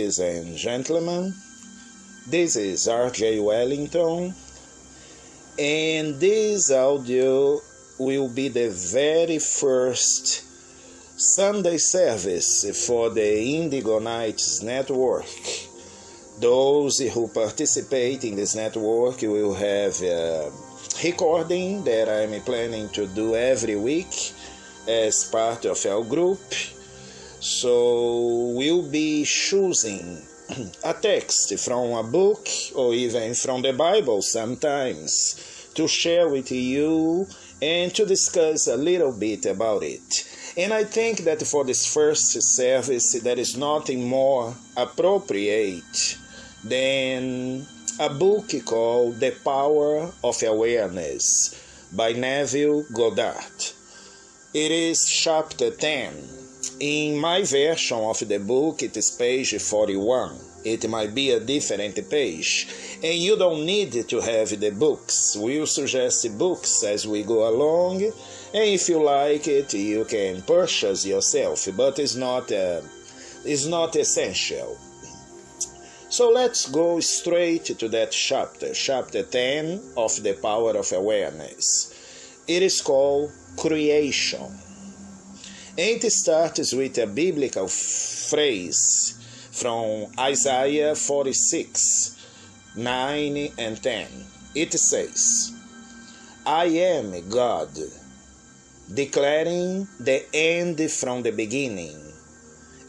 ladies and gentlemen. This is RJ Wellington, and this audio will be the very first Sunday service for the Indigo Nights Network. Those who participate in this network will have a recording that I'm planning to do every week as part of our group. So we'll be choosing a text from a book or even from the Bible sometimes to share with you and to discuss a little bit about it. And I think that for this first service there is nothing more appropriate than a book called The Power of Awareness by Neville Goddard. It is chapter 10. In my version of the book, it is page 41. It might be a different page. And you don't need to have the books. We'll suggest books as we go along. And if you like it, you can purchase yourself. But it's not essential. So let's go straight to that chapter. Chapter 10 of The Power of Awareness. It is called Creation. And it starts with a biblical phrase from Isaiah 46, 9 and 10. It says, I am God, declaring the end from the beginning,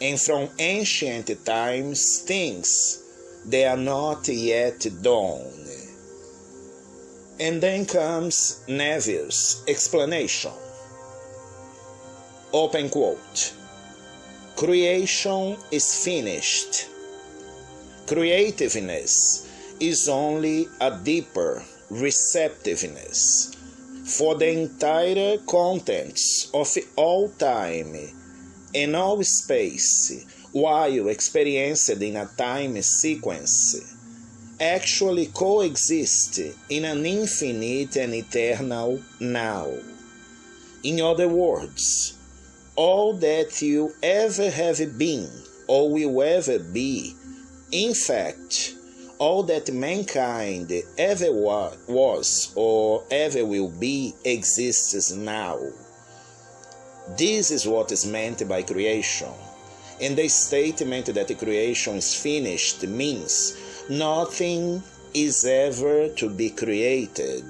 and from ancient times things that are not yet done. And then comes Neville's explanation. Open quote. Creation is finished. Creativeness is only a deeper receptiveness for the entire contents of all time and all space, while experienced in a time sequence, actually coexist in an infinite and eternal now. In other words, all that you ever have been or will ever be, in fact, all that mankind ever was or ever will be, exists now. This is what is meant by creation. And the statement that the creation is finished means nothing is ever to be created.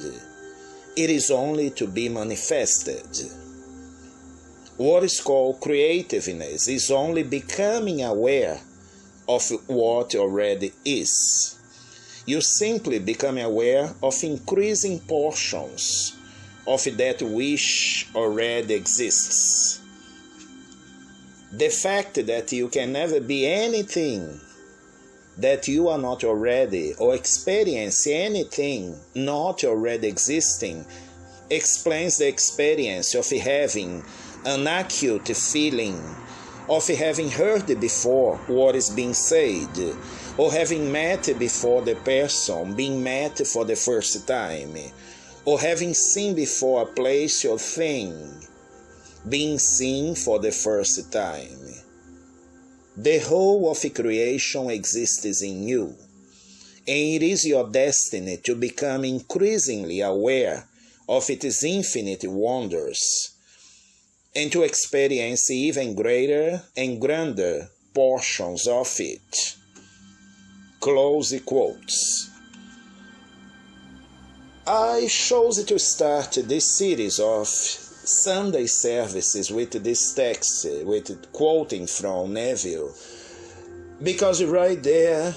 It is only to be manifested. What is called creativeness is only becoming aware of what already is. You simply become aware of increasing portions of that which already exists. The fact that you can never be anything that you are not already, or experience anything not already existing, explains the experience of having an acute feeling of having heard before what is being said, or having met before the person being met for the first time, or having seen before a place or thing being seen for the first time. The whole of creation exists in you, and it is your destiny to become increasingly aware of its infinite wonders, and to experience even greater and grander portions of it. Close quotes. I chose to start this series of Sunday services with this text, with quoting from Neville, because right there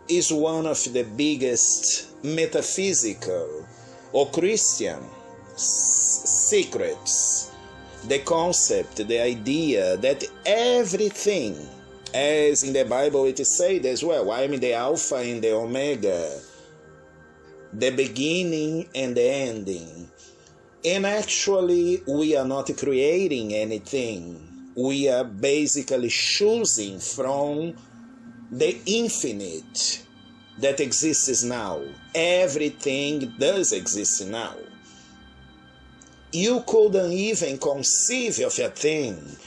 is one of the biggest metaphysical or Christian secrets. The concept, the idea that everything, as in the Bible it is said as well, I am the Alpha and the Omega, the beginning and the ending. And actually, we are not creating anything. We are basically choosing from the infinite that exists now. Everything does exist now. You couldn't even conceive of a thing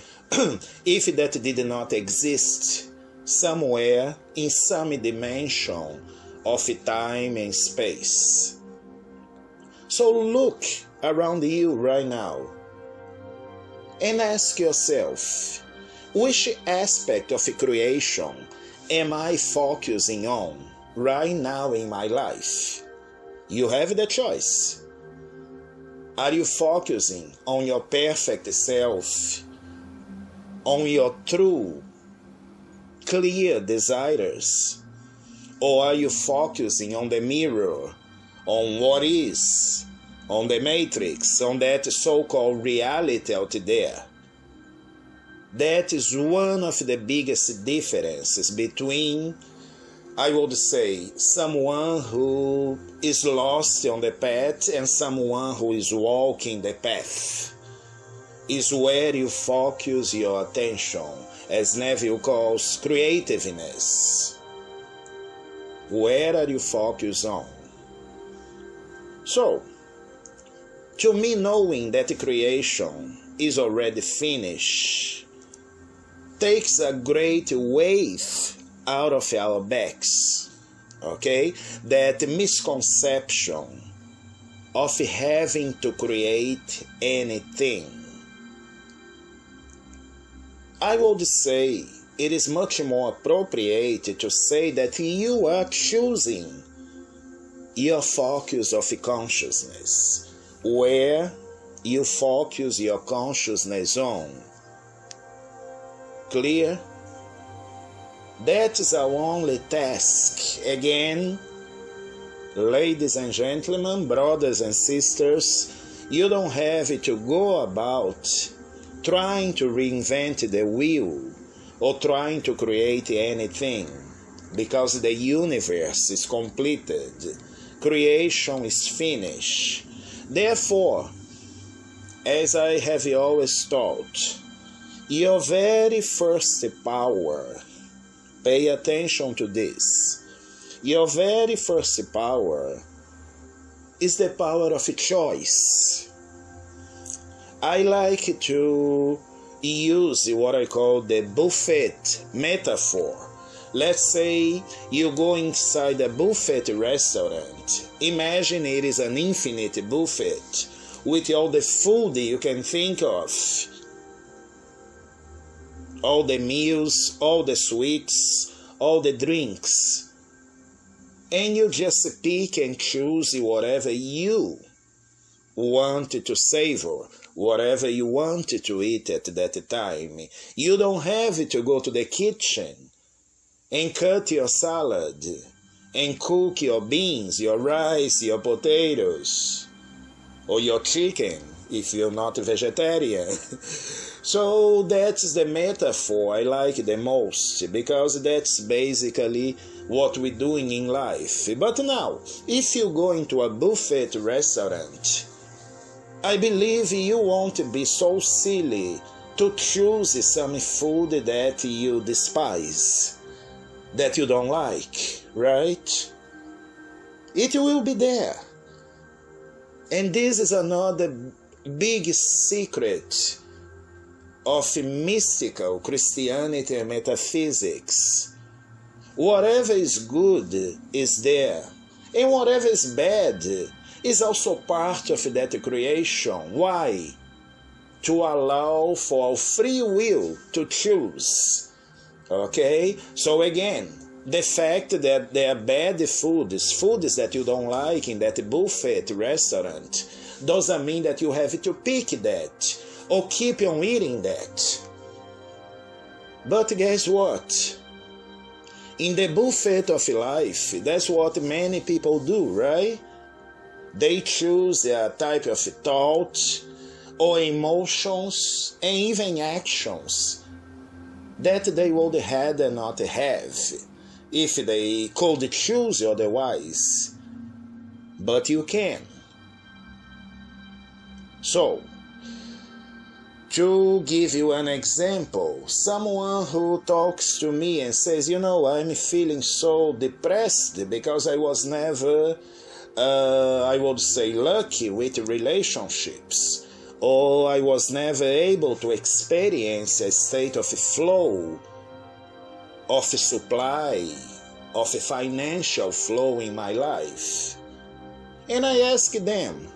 if that did not exist somewhere in some dimension of time and space. So look around you right now and ask yourself, which aspect of creation am I focusing on right now in my life? You have the choice. Are you focusing on your perfect self, on your true, clear desires? Or are you focusing on the mirror, on what is, on the matrix, on that so-called reality out there? That is one of the biggest differences between, I would say, someone who is lost on the path and someone who is walking the path. Is where you focus your attention, as Neville calls creativeness. Where are you focused on? So, to me, knowing that creation is already finished takes a great weight out of our backs, okay? That misconception of having to create anything. I would say it is much more appropriate to say that you are choosing your focus of consciousness, where you focus your consciousness on. Clear? That is our only task. Again, ladies and gentlemen, brothers and sisters, you don't have to go about trying to reinvent the wheel or trying to create anything, because the universe is completed. Creation is finished. Therefore, as I have always taught, your very first power, pay attention to this, your very first power is the power of choice. I like to use what I call the buffet metaphor. Let's say you go inside a buffet restaurant. Imagine it is an infinite buffet with all the food you can think of. All the meals, all the sweets, all the drinks. And you just pick and choose whatever you want to savor, whatever you want to eat at that time. You don't have to go to the kitchen and cut your salad and cook your beans, your rice, your potatoes, or your chicken if you're not vegetarian. So that's the metaphor I like the most, because that's basically what we're doing in life. But now, if you go into a buffet restaurant, I believe you won't be so silly to choose some food that you despise, that you don't like, right? It will be there. And this is another big secret of mystical Christianity and metaphysics. Whatever is good is there, and whatever is bad is also part of that creation. Why? To allow for free will to choose. Okay? So again, the fact that there are bad foods that you don't like in that buffet restaurant, doesn't mean that you have to pick that or keep on eating that. But guess what? In the buffet of life, that's what many people do, right? They choose a type of thought or emotions and even actions that they would had and not have if they could choose otherwise. But you can. So, to give you an example, someone who talks to me and says, I'm feeling so depressed because I was never, I would say, lucky with relationships, or I was never able to experience a state of flow of supply, of financial flow in my life. And I ask them,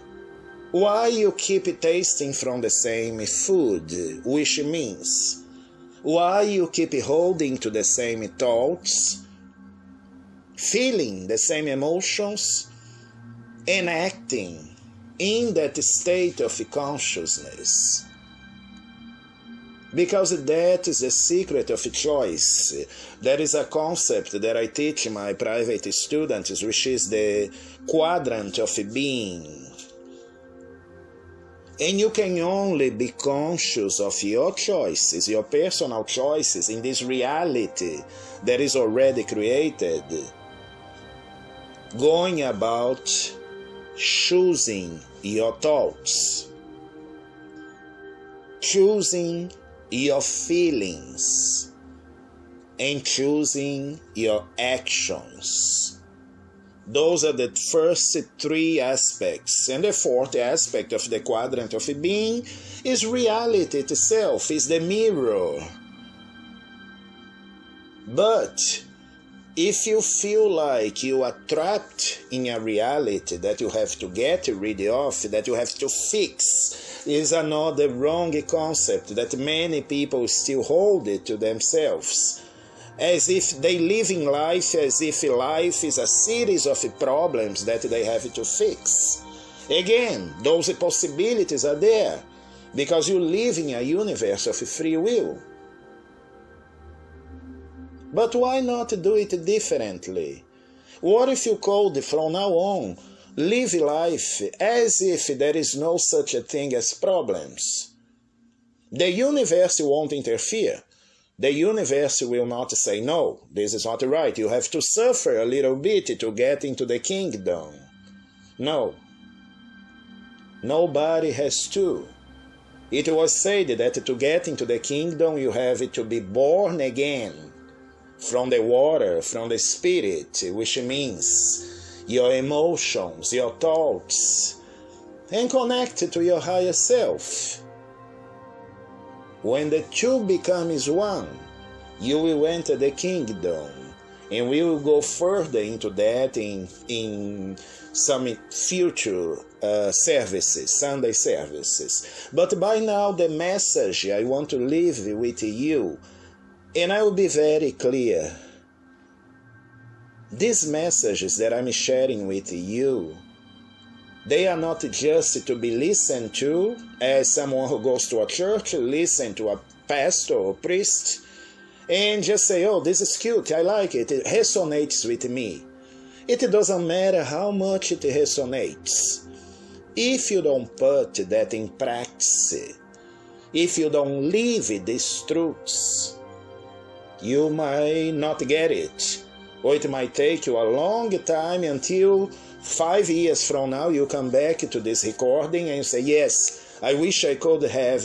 why you keep tasting from the same food, which means, why you keep holding to the same thoughts, feeling the same emotions, and acting in that state of consciousness? Because that is the secret of choice. That is a concept that I teach my private students, which is the quadrant of being. And you can only be conscious of your choices, your personal choices in this reality that is already created, going about choosing your thoughts, choosing your feelings, and choosing your actions. Those are the first three aspects. And the fourth aspect of the quadrant of being is reality itself, is the mirror. But if you feel like you are trapped in a reality that you have to get rid of, that you have to fix, is another wrong concept that many people still hold it to themselves, as if they live in life as if life is a series of problems that they have to fix. Again, those possibilities are there because you live in a universe of free will. But why not do it differently? What if you could, from now on, live life as if there is no such a thing as problems? The universe won't interfere. The universe will not say, no, this is not right. You have to suffer a little bit to get into the kingdom. No. Nobody has to. It was said that to get into the kingdom, you have to be born again from the water, from the spirit, which means your emotions, your thoughts, and connect to your higher self. When the two becomes one, you will enter the kingdom, and we will go further into that in some future services, Sunday services. But by now, the message I want to leave with you, and I will be very clear. These messages that I'm sharing with you, they are not just to be listened to as someone who goes to a church, listen to a pastor or priest, and just say, oh, this is cute, I like it, it resonates with me. It doesn't matter how much it resonates. If you don't put that in practice, if you don't live these truths, you might not get it. Or it might take you a long time until 5 years from now you come back to this recording and you say, yes, I wish I could have,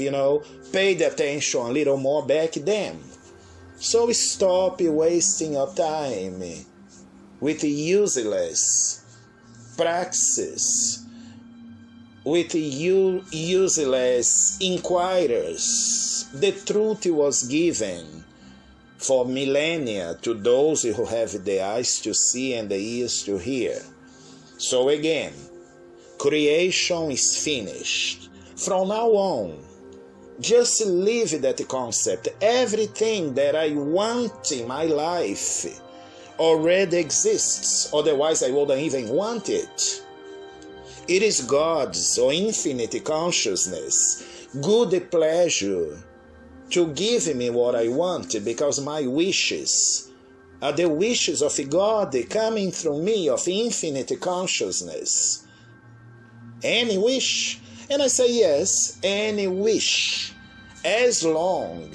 paid attention a little more back then. So stop wasting your time with useless practices, with useless inquirers. The truth was given for millennia to those who have the eyes to see and the ears to hear. So again, creation is finished. From now on, just live that concept. Everything that I want in my life already exists. Otherwise, I wouldn't even want it. It is God's or infinite consciousness, good pleasure to give me what I want, because my wishes are the wishes of God coming through me, of infinite consciousness. Any wish? And I say yes, any wish, as long,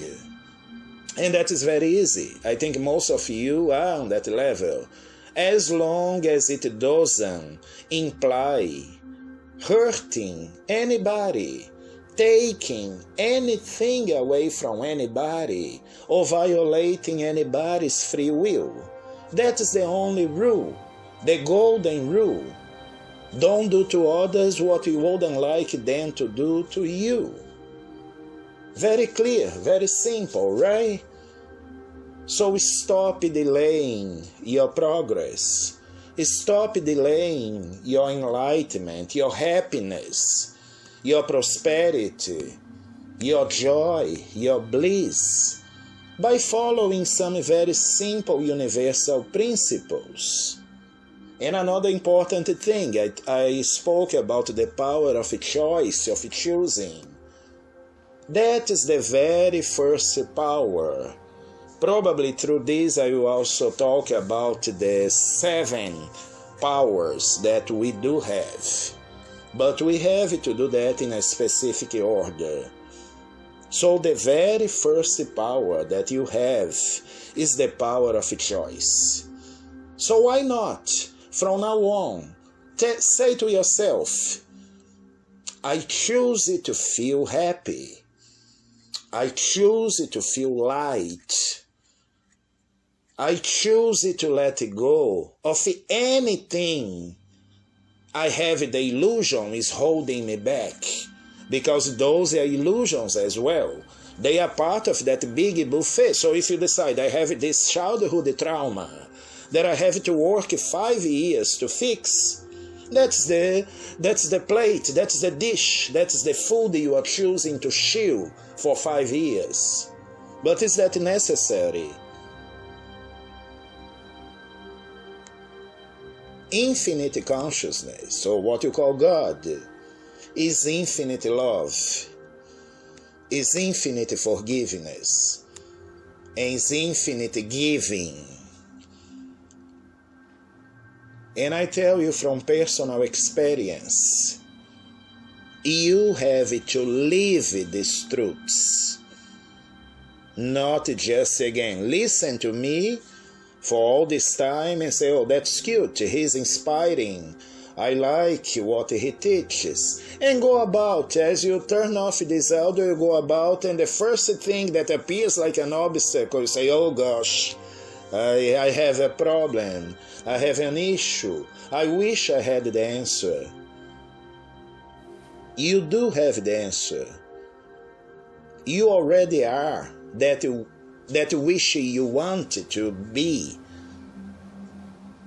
and that is very easy. I think most of you are on that level. As long as it doesn't imply hurting anybody, taking anything away from anybody, or violating anybody's free will. That is the only rule, the golden rule. Don't do to others what you wouldn't like them to do to you. Very clear, very simple, right? So stop delaying your progress. Stop delaying your enlightenment, your happiness, your prosperity, your joy, your bliss, by following some very simple universal principles. And another important thing, I spoke about the power of choice, of choosing. That is the very first power. Probably through this I will also talk about the 7 powers that we do have. But we have to do that in a specific order. So the very first power that you have is the power of choice. So why not, from now on, say to yourself, I choose to feel happy. I choose to feel light. I choose to let go of anything I have the illusion is holding me back. Because those are illusions as well. They are part of that big buffet. So if you decide I have this childhood trauma that I have to work 5 years to fix, that's the plate, that's the dish, that's the food you are choosing to chew for 5 years. But is that necessary? Infinite consciousness, so what you call God, is infinite love, is infinite forgiveness, and is infinite giving. And I tell you from personal experience, you have to live these truths, not just again listen to me for all this time and say, oh, that's cute, he's inspiring, I like what he teaches, and go about. As you turn off this audio, you go about, and the first thing that appears like an obstacle, you say, oh gosh, I have a problem, I have an issue, I wish I had the answer. You do have the answer. You already are that wish you want to be.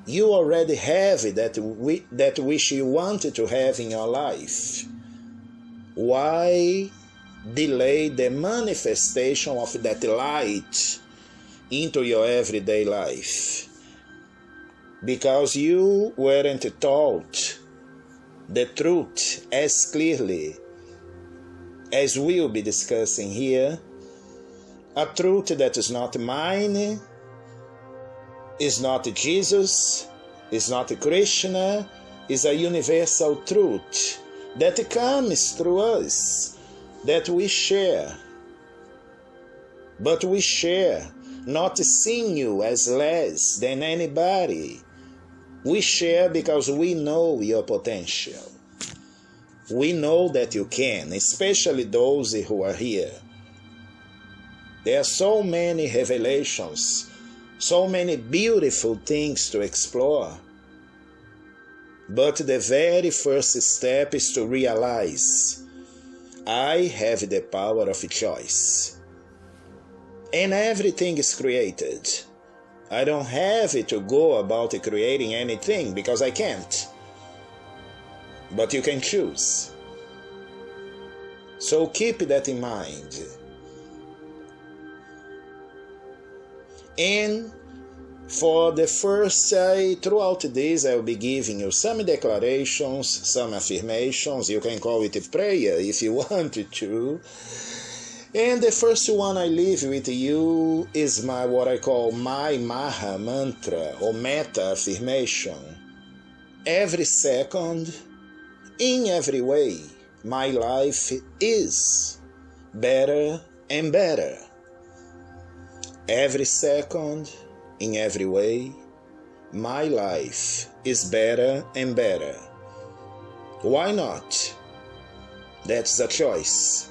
You already have that wish you wanted to have in your life. Why delay the manifestation of that light into your everyday life? Because you weren't taught the truth as clearly as we'll be discussing here. A truth that is not mine, is not Jesus, is not Krishna, is a universal truth that comes through us, that we share. But we share, not seeing you as less than anybody. We share because we know your potential. We know that you can, especially those who are here. There are so many revelations, so many beautiful things to explore. But the very first step is to realize, I have the power of choice. And everything is created. I don't have to go about creating anything because I can't. But you can choose. So keep that in mind. And for the first, throughout this, I will be giving you some declarations, some affirmations. You can call it a prayer if you want to. And the first one I leave with you is what I call my Maha Mantra or Meta affirmation. Every second, in every way, my life is better and better. Every second, in every way, my life is better and better. Why not? That's a choice.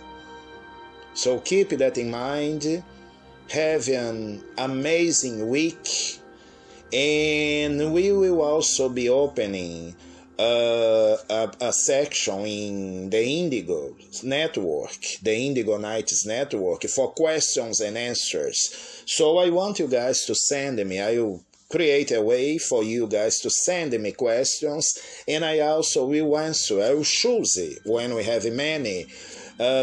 So keep that in mind. Have an amazing week. And we will also be opening a section in the Indigo network, the Indigo Nights network, for questions and answers. So I want you guys to send me. I will create a way for you guys to send me questions, and I also will answer. I will choose it when we have many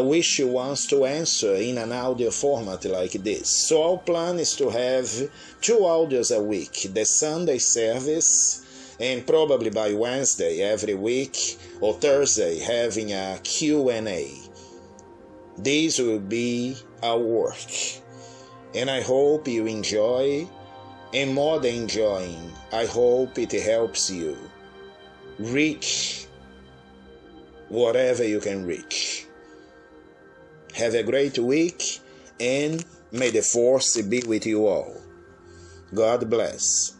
which wants to answer in an audio format like this. So our plan is to have 2 audios a week, the Sunday service, and probably by Wednesday every week or Thursday having a Q&A. This will be our work, and I hope you enjoy, and more than enjoying, I hope it helps you reach whatever you can reach. Have a great week, and may the force be with you all. God bless.